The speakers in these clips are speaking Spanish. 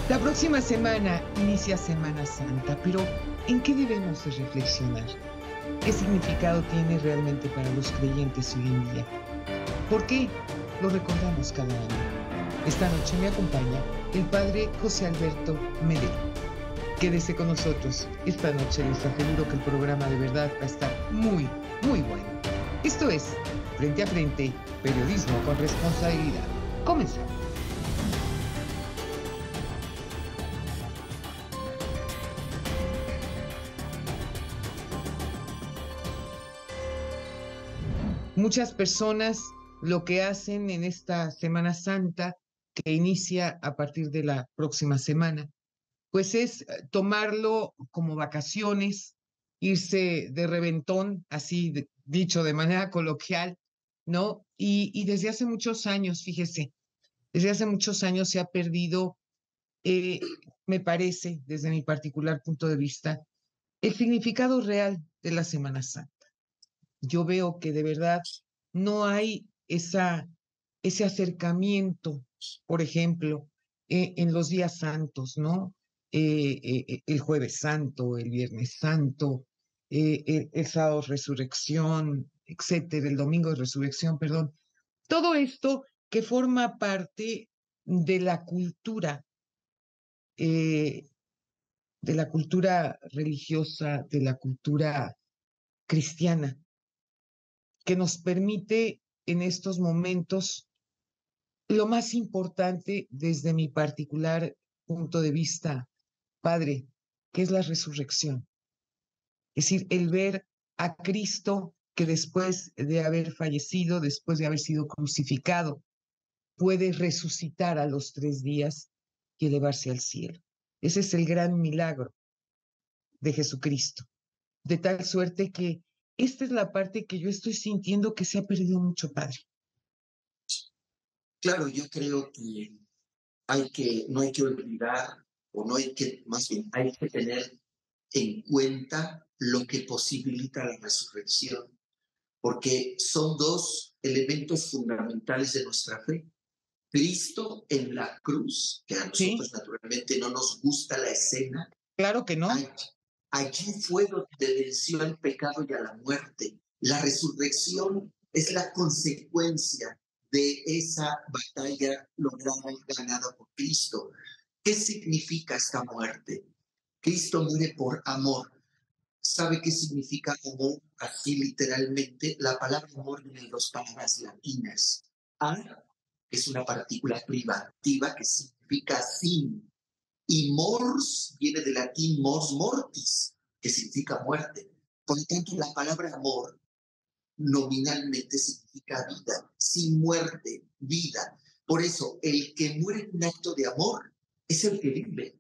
La próxima semana inicia Semana Santa, pero ¿en qué debemos de reflexionar? ¿Qué significado tiene realmente para los creyentes hoy en día? ¿Por qué lo recordamos cada año? Esta noche me acompaña el padre José Alberto Medel. Quédese con nosotros. Esta noche les aseguro que el programa de verdad va a estar muy, muy bueno. Esto es Frente a Frente, periodismo con responsabilidad. Comenzamos. Muchas personas lo que hacen en esta Semana Santa, que inicia a partir de la próxima semana, pues es tomarlo como vacaciones, irse de reventón, así dicho de manera coloquial, ¿no? Y desde hace muchos años, fíjese, desde hace muchos años se ha perdido, eh, me parece, desde mi particular punto de vista, el significado real de la Semana Santa. Yo veo que de verdad no hay ese acercamiento, por ejemplo, en los días santos, ¿no? El jueves santo, el viernes santo, el sábado resurrección, etcétera, el domingo de resurrección, perdón. Todo esto que forma parte de eh, la cultura religiosa, de la cultura cristiana que nos permite en estos momentos lo más importante desde mi particular punto de vista, Padre, que es la resurrección. Es decir, el ver a Cristo que después de haber fallecido, después de haber sido crucificado, puede resucitar a los 3 días y elevarse al cielo. Ese es el gran milagro de Jesucristo. De tal suerte que esta es la parte que yo estoy sintiendo que se ha perdido mucho, Padre. Claro, yo creo que no hay que olvidar, o no hay que, más bien, hay que tener en cuenta lo que posibilita la resurrección, porque son dos elementos fundamentales de nuestra fe. Cristo en la cruz, que a nosotros ¿Sí? naturalmente no nos gusta la escena, Claro que no. allí fue donde venció al pecado y a la muerte. La resurrección es la consecuencia de esa batalla lograda y ganada por Cristo. ¿Qué significa esta muerte? Cristo muere por amor. ¿Sabe qué significa amor? Así literalmente, la palabra amor viene de dos palabras latinas. A, que es una partícula privativa que significa sin, y mors viene del latín mors mortis, que significa muerte. Por lo tanto, la palabra amor nominalmente significa vida, sin muerte, vida. Por eso, el que muere en un acto de amor es el que vive.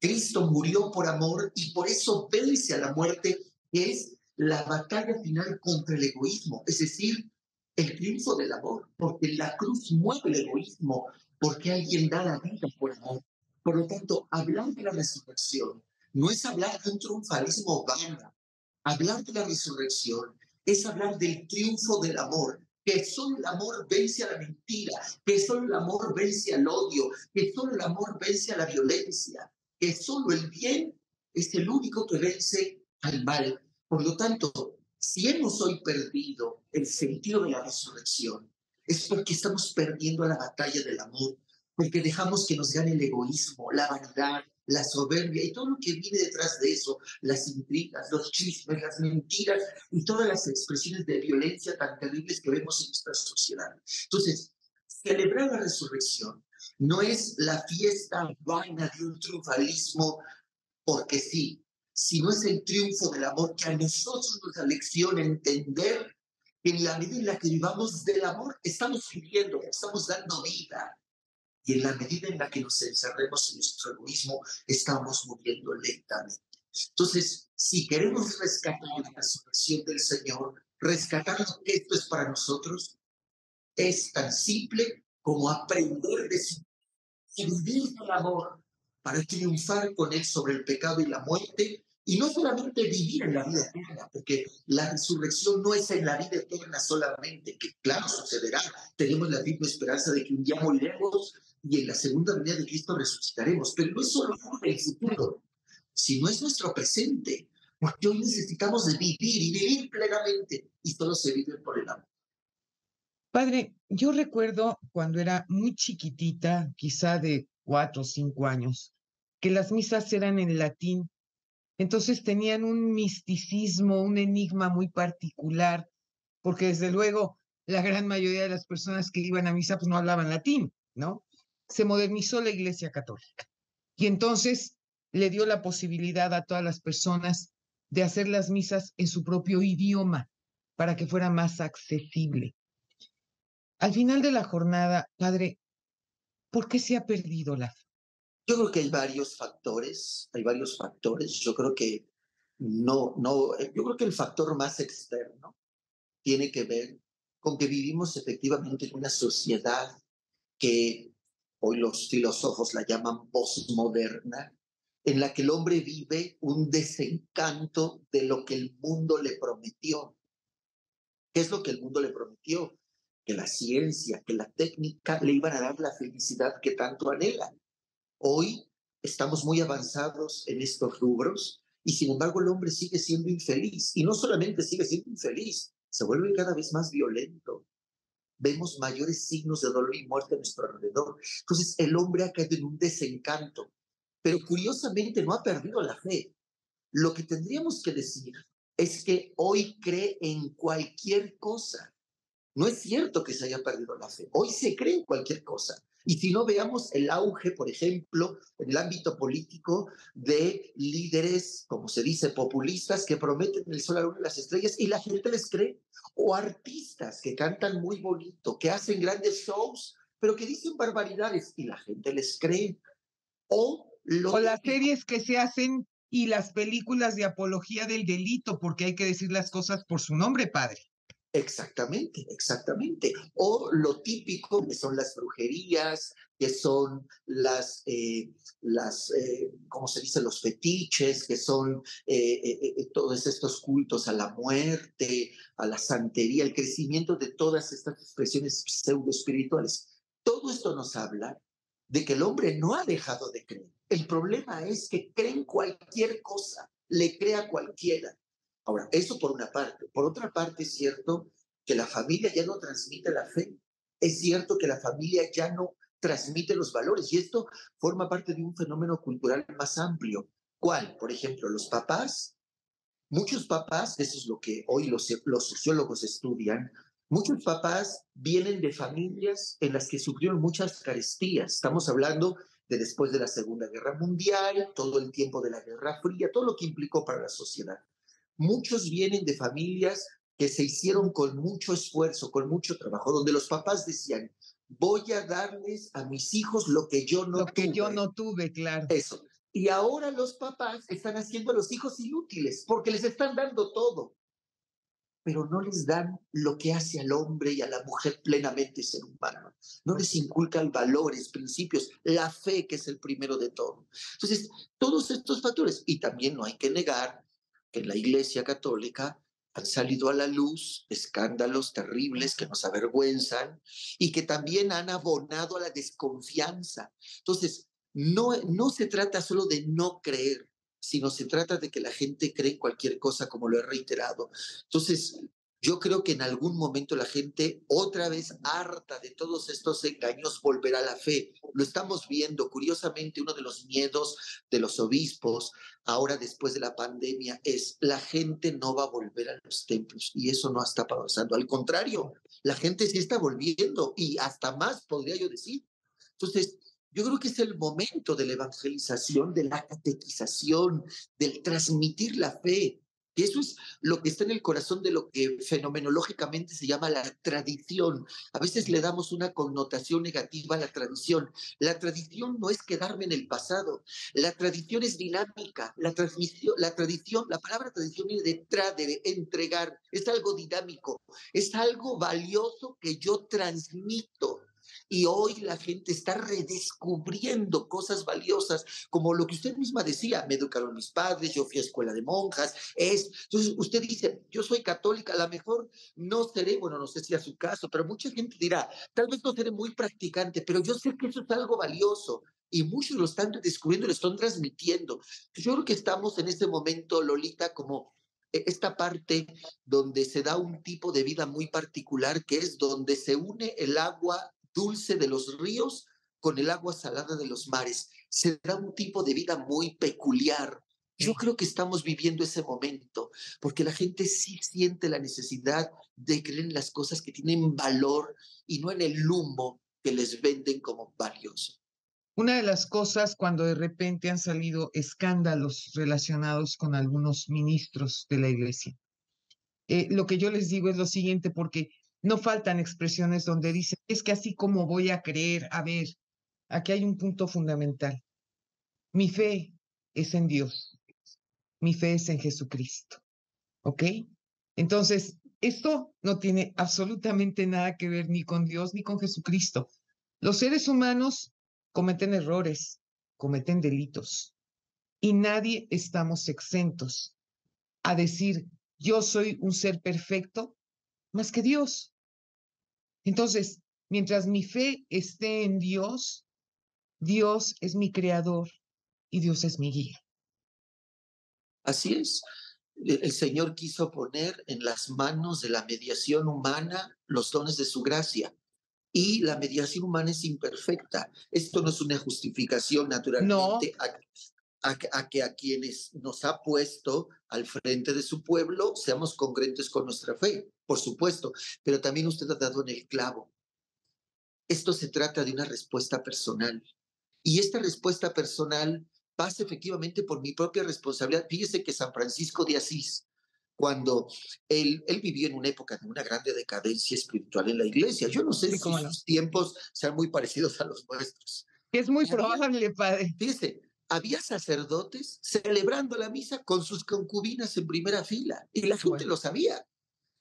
Cristo murió por amor y por eso vence a la muerte, que es la batalla final contra el egoísmo, es decir, el triunfo del amor, porque la cruz mueve el egoísmo, porque alguien da la vida por amor. Por lo tanto, hablar de la resurrección no es hablar de un triunfalismo vano. Hablar de la resurrección es hablar del triunfo del amor, que solo el amor vence a la mentira, que solo el amor vence al odio, que solo el amor vence a la violencia, que solo el bien es el único que vence al mal. Por lo tanto, si hemos hoy perdido el sentido de la resurrección, es porque estamos perdiendo la batalla del amor, porque dejamos que nos gane el egoísmo, la vanidad, la soberbia y todo lo que viene detrás de eso, las intrigas, los chismes, las mentiras y todas las expresiones de violencia tan terribles que vemos en nuestra sociedad. Entonces, celebrar la resurrección no es la fiesta vaina de un triunfalismo porque sí, sino es el triunfo del amor que a nosotros nos da lección entender que en la medida en la que vivamos del amor, estamos viviendo, estamos dando vida. Y en la medida en la que nos encerremos en nuestro egoísmo, estamos muriendo lentamente. Entonces, si queremos rescatar la resurrección del Señor, rescatar lo que esto es para nosotros, es tan simple como aprender de su y vivir el amor para triunfar con él sobre el pecado y la muerte Y no solamente vivir en la vida eterna, porque la resurrección no es en la vida eterna solamente, que claro, sucederá. Tenemos la firme esperanza de que un día moriremos y en la segunda venida de Cristo resucitaremos. Pero no es solo el futuro, sino es nuestro presente. Porque hoy necesitamos de vivir y vivir plenamente, y solo se vive por el amor. Padre, yo recuerdo cuando era muy chiquitita, quizá de 4 o 5 años, que las misas eran en latín. Entonces tenían un misticismo, un enigma muy particular, porque desde luego la gran mayoría de las personas que iban a misa pues no hablaban latín, ¿no? Se modernizó la Iglesia Católica y entonces le dio la posibilidad a todas las personas de hacer las misas en su propio idioma para que fuera más accesible. Al final de la jornada, padre, ¿por qué se ha perdido la fe? Yo creo que hay varios factores, Yo creo que yo creo que el factor más externo tiene que ver con que vivimos efectivamente en una sociedad que hoy los filósofos la llaman postmoderna, en la que el hombre vive un desencanto de lo que el mundo le prometió. ¿Qué es lo que el mundo le prometió? Que la ciencia, que la técnica le iban a dar la felicidad que tanto anhela. Hoy estamos muy avanzados en estos rubros y sin embargo el hombre sigue siendo infeliz. Y no solamente sigue siendo infeliz, se vuelve cada vez más violento. Vemos mayores signos de dolor y muerte a nuestro alrededor. Entonces el hombre ha caído en un desencanto, pero curiosamente no ha perdido la fe. Lo que tendríamos que decir es que hoy cree en cualquier cosa. No es cierto que se haya perdido la fe. Hoy se cree en cualquier cosa. Y si no, veamos el auge, por ejemplo, en el ámbito político de líderes, como se dice, populistas, que prometen el sol, la luna y las estrellas y la gente les cree. O artistas que cantan muy bonito, que hacen grandes shows, pero que dicen barbaridades y la gente les cree. O O lo las típico. series que se hacen y las películas de apología del delito, porque hay que decir las cosas por su nombre, padre. Exactamente, exactamente. O lo típico que son las brujerías, que son ¿cómo se dice? Los fetiches, que son todos estos cultos a la muerte, a la santería, el crecimiento de todas estas expresiones pseudo espirituales. Todo esto nos habla de que el hombre no ha dejado de creer. El problema es que cree en cualquier cosa, le crea a cualquiera. Ahora, eso por una parte. Por otra parte, es cierto que la familia ya no transmite la fe. Es cierto que la familia ya no transmite los valores y esto forma parte de un fenómeno cultural más amplio. ¿Cuál? Por ejemplo, los papás. Muchos papás, eso es lo que hoy los sociólogos estudian, muchos papás vienen de familias en las que sufrieron muchas carestías. Estamos hablando de después de la Segunda Guerra Mundial, todo el tiempo de la Guerra Fría, todo lo que implicó para la sociedad. Muchos vienen de familias que se hicieron con mucho esfuerzo, con mucho trabajo, donde los papás decían, voy a darles a mis hijos lo que yo no Lo que tuve. yo no tuve, claro. Eso. Y ahora los papás están haciendo a los hijos inútiles porque les están dando todo, pero no les dan lo que hace al hombre y a la mujer plenamente ser humano. No les inculcan valores, principios, la fe, que es el primero de todo. Entonces, todos estos factores, y también no hay que negar que en la Iglesia Católica han salido a la luz escándalos terribles que nos avergüenzan y que también han abonado a la desconfianza. Entonces, no se trata solo de no creer, sino se trata de que la gente cree en cualquier cosa, como lo he reiterado. Entonces, yo creo que en algún momento la gente, otra vez harta de todos estos engaños, volverá a la fe. Lo estamos viendo. Curiosamente, uno de los miedos de los obispos, ahora después de la pandemia, es la gente no va a volver a los templos. Y eso no está pasando. Al contrario, la gente sí está volviendo y hasta más, podría yo decir. Entonces, yo creo que es el momento de la evangelización, de la catequización, del transmitir la fe. Y eso es lo que está en el corazón de lo que fenomenológicamente se llama la tradición. A veces le damos una connotación negativa a la tradición. La tradición no es quedarme en el pasado. La tradición es dinámica. La palabra tradición viene de tradere, entregar. Es algo dinámico. Es algo valioso que yo transmito. Y hoy la gente está redescubriendo cosas valiosas, como lo que usted misma decía: me educaron mis padres, yo fui a escuela de monjas. Entonces usted dice: yo soy católica, a lo mejor no seré, bueno, no sé si a su caso, pero mucha gente dirá: tal vez no seré muy practicante, pero yo sé que eso es algo valioso. Y muchos lo están descubriendo, lo están transmitiendo. Yo creo que estamos en este momento, Lolita, como esta parte donde se da un tipo de vida muy particular, que es donde se une el agua dulce de los ríos con el agua salada de los mares. Se da un tipo de vida muy peculiar. Yo creo que estamos viviendo ese momento, porque la gente sí siente la necesidad de creer en las cosas que tienen valor y no en el humo que les venden como valioso. Una de las cosas cuando de repente han salido escándalos relacionados con algunos ministros de la iglesia, lo que yo les digo es lo siguiente, porque no faltan expresiones donde dicen: es que así como voy a creer, a ver, aquí hay un punto fundamental. Mi fe es en Dios, mi fe es en Jesucristo, ¿ok? Entonces, esto no tiene absolutamente nada que ver ni con Dios ni con Jesucristo. Los seres humanos cometen errores, cometen delitos, y nadie estamos exentos a decir: yo soy un ser perfecto más que Dios. Entonces, mientras mi fe esté en Dios, Dios es mi creador y Dios es mi guía. Así es. El Señor quiso poner en las manos de la mediación humana los dones de su gracia. Y la mediación humana es imperfecta. Esto no es una justificación, No, naturalmente, a que a quienes nos ha puesto al frente de su pueblo seamos congruentes con nuestra fe, por supuesto, pero también usted ha dado en el clavo. Esto se trata de una respuesta personal. Y esta respuesta personal pasa efectivamente por mi propia responsabilidad. Fíjese que San Francisco de Asís, cuando él vivió en una época de una grande decadencia espiritual en la iglesia, yo no sé sí, si cómo no. sus tiempos sean muy parecidos a los nuestros. Es muy Había, probable, padre. fíjese, había sacerdotes celebrando la misa con sus concubinas en primera fila y la gente Bueno, lo sabía.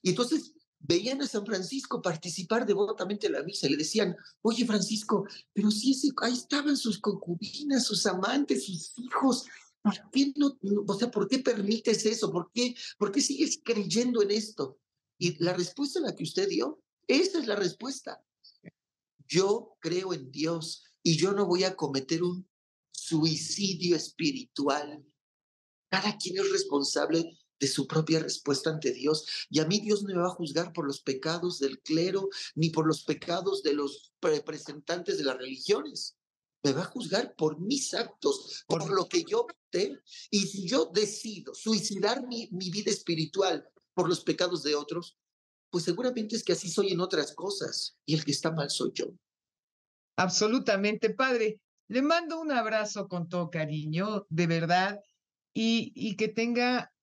Y entonces veían a San Francisco participar devotamente en la misa y le decían: oye, Francisco, pero si ahí estaban sus concubinas, sus amantes, sus hijos, ¿por qué o sea, por qué permites eso? ¿Por qué sigues creyendo en esto? Y la respuesta a la que usted dio, esa es la respuesta. Yo creo en Dios y yo no voy a cometer un suicidio espiritual. Cada quien es responsable de su propia respuesta ante Dios. Y a mí Dios no me va a juzgar por los pecados del clero, ni por los pecados de los representantes de las religiones. Me va a juzgar por mis actos, por lo que yo opté. Y si yo decido suicidar mi vida espiritual por los pecados de otros, pues seguramente es que así soy en otras cosas. Y el que está mal soy yo. absolutamente, padre. Le mando un abrazo con todo cariño, de verdad, y que tenga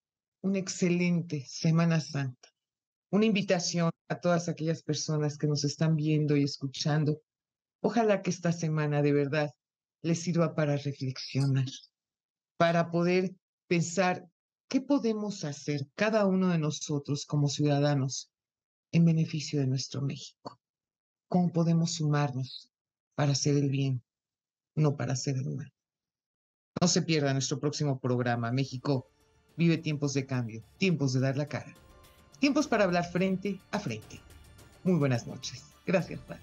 una excelente Semana Santa. Una invitación a todas aquellas personas que nos están viendo y escuchando. Ojalá que esta semana de verdad les sirva para reflexionar, para poder pensar qué podemos hacer cada uno de nosotros como ciudadanos en beneficio de nuestro México. ¿Cómo podemos sumarnos para hacer el bien, no para hacer el mal? No se pierda nuestro próximo programa. México vive tiempos de cambio, tiempos de dar la cara, tiempos para hablar frente a frente. Muy buenas noches. Gracias, padre.